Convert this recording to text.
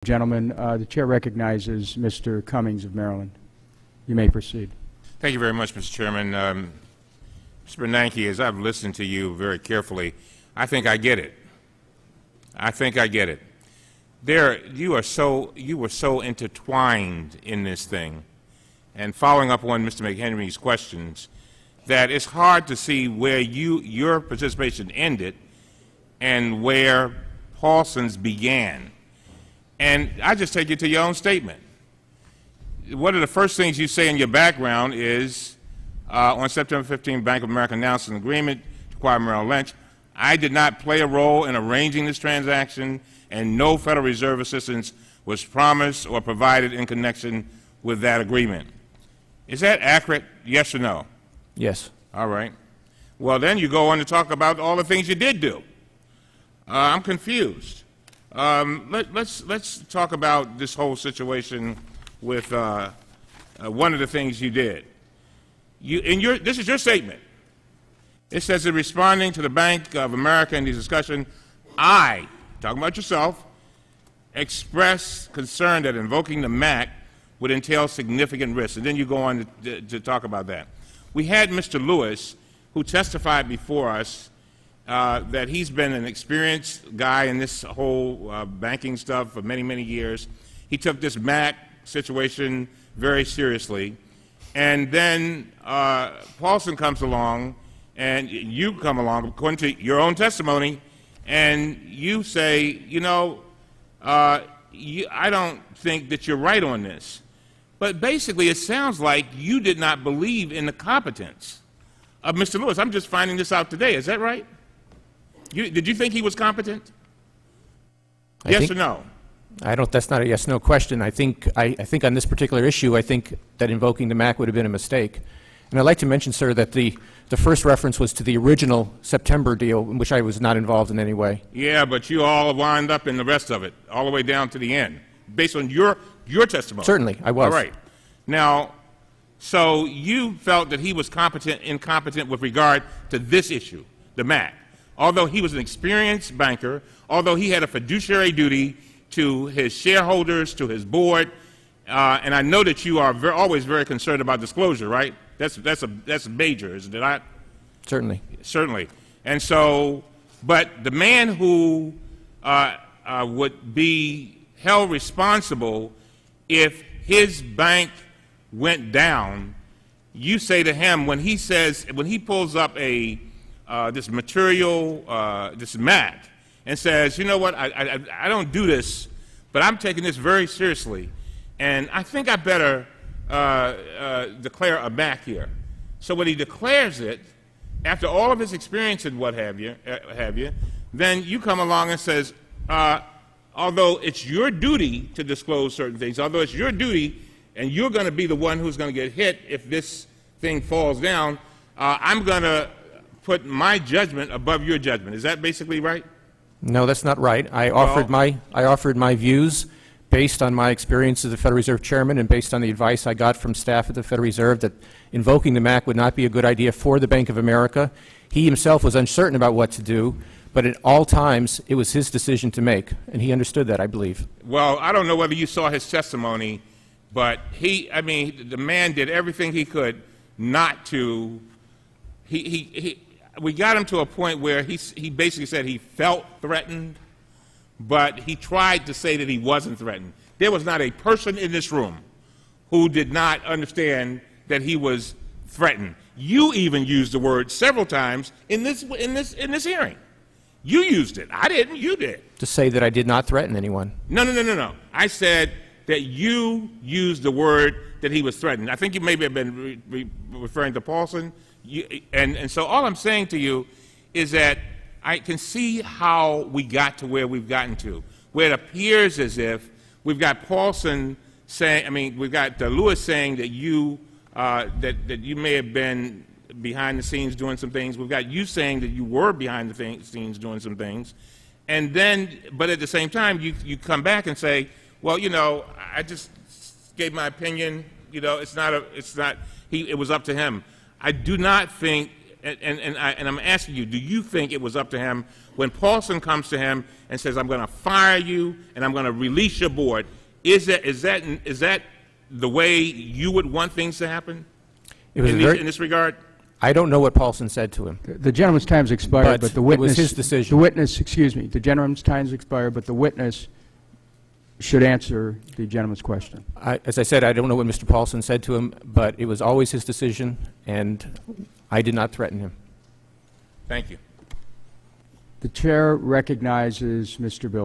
Gentlemen, the chair recognizes Mr. Cummings of Maryland. You may proceed. Thank you very much, Mr. Chairman. Mr. Bernanke, as I've listened to you very carefully, I think I get it. I think I get it. You were so intertwined in this thing, and following up on Mr. McHenry's questions, that it's hard to see where your participation ended and where Paulson's began. And I just take you to your own statement. One of the first things you say in your background is, on September 15, Bank of America announced an agreement to acquire Merrill Lynch. I did not play a role in arranging this transaction, and no Federal Reserve assistance was promised or provided in connection with that agreement. Is that accurate, yes or no? Yes. All right. Well, then you go on to talk about all the things you did do. I'm confused. Let's talk about this whole situation with one of the things you did. This is your statement. It says, in responding to the Bank of America in the discussion, I, talking about yourself, expressed concern that invoking the MAC would entail significant risks. And then you go on to talk about that. We had Mr. Lewis, who testified before us that he's been an experienced guy in this whole banking stuff for many, many years. He took this MAC situation very seriously. And then Paulson comes along, and you come along, according to your own testimony, and you say, you know, I don't think that you're right on this. But basically, it sounds like you did not believe in the competence of Mr. Lewis. I'm just finding this out today. Is that right? Did you think he was competent? Yes or no? I don't. That's not a yes/no question. I think on this particular issue, I think that invoking the MAC would have been a mistake. And I'd like to mention, sir, that the first reference was to the original September deal, in which I was not involved in any way. Yeah, but you all wound up in the rest of it, all the way down to the end, based on your testimony. Certainly, I was. All right. Now, so you felt that he was incompetent with regard to this issue, the MAC. Although he was an experienced banker, although he had a fiduciary duty to his shareholders, to his board, and I know that you are always very concerned about disclosure, right? That's major, isn't it not? Certainly. Certainly. And so, but the man who would be held responsible if his bank went down, you say to him when he pulls up this material, this MAC, and says, you know what, I don't do this, but I'm taking this very seriously, and I think I better declare a MAC here. So when he declares it, after all of his experience and what have you, then you come along and says, although it's your duty to disclose certain things, although it's your duty, and you're going to be the one who's going to get hit if this thing falls down, I'm going to put my judgment above your judgment. Is that basically right? No, that's not right. I offered my views based on my experience as the Federal Reserve Chairman and based on the advice I got from staff at the Federal Reserve that invoking the MAC would not be a good idea for the Bank of America. He himself was uncertain about what to do, but at all times it was his decision to make, and he understood that, I believe. Well, I don't know whether you saw his testimony, but I mean, the man did everything he could not to. We got him to a point where he basically said he felt threatened, but he tried to say that he wasn't threatened. There was not a person in this room who did not understand that he was threatened. You even used the word several times in this hearing. You used it. I didn't. You did. To say that I did not threaten anyone. No. I said that you used the word that he was threatened. I think you maybe have been referring to Paulson. And so all I'm saying to you is that I can see how we got to where we've gotten to, where it appears as if we've got Paulson saying, we've got Lewis saying that you may have been behind the scenes doing some things. We've got you saying that you were behind the scenes doing some things. And then, but at the same time, you come back and say, well, you know, I just gave my opinion. You know, it was up to him. I do not think and I'm asking you, do you think it was up to him when Paulson comes to him and says, I'm going to fire you and I'm going to release your board? Is that the way you would want things to happen in this regard? I don't know what Paulson said to him. The gentleman's time's expired, but the witness... It was his decision. The witness, excuse me, the gentleman's time's expired, but the witness should answer the gentleman's question. As I said, I don't know what Mr. Paulson said to him, but it was always his decision, and I did not threaten him. Thank you. The chair recognizes Mr. Bill.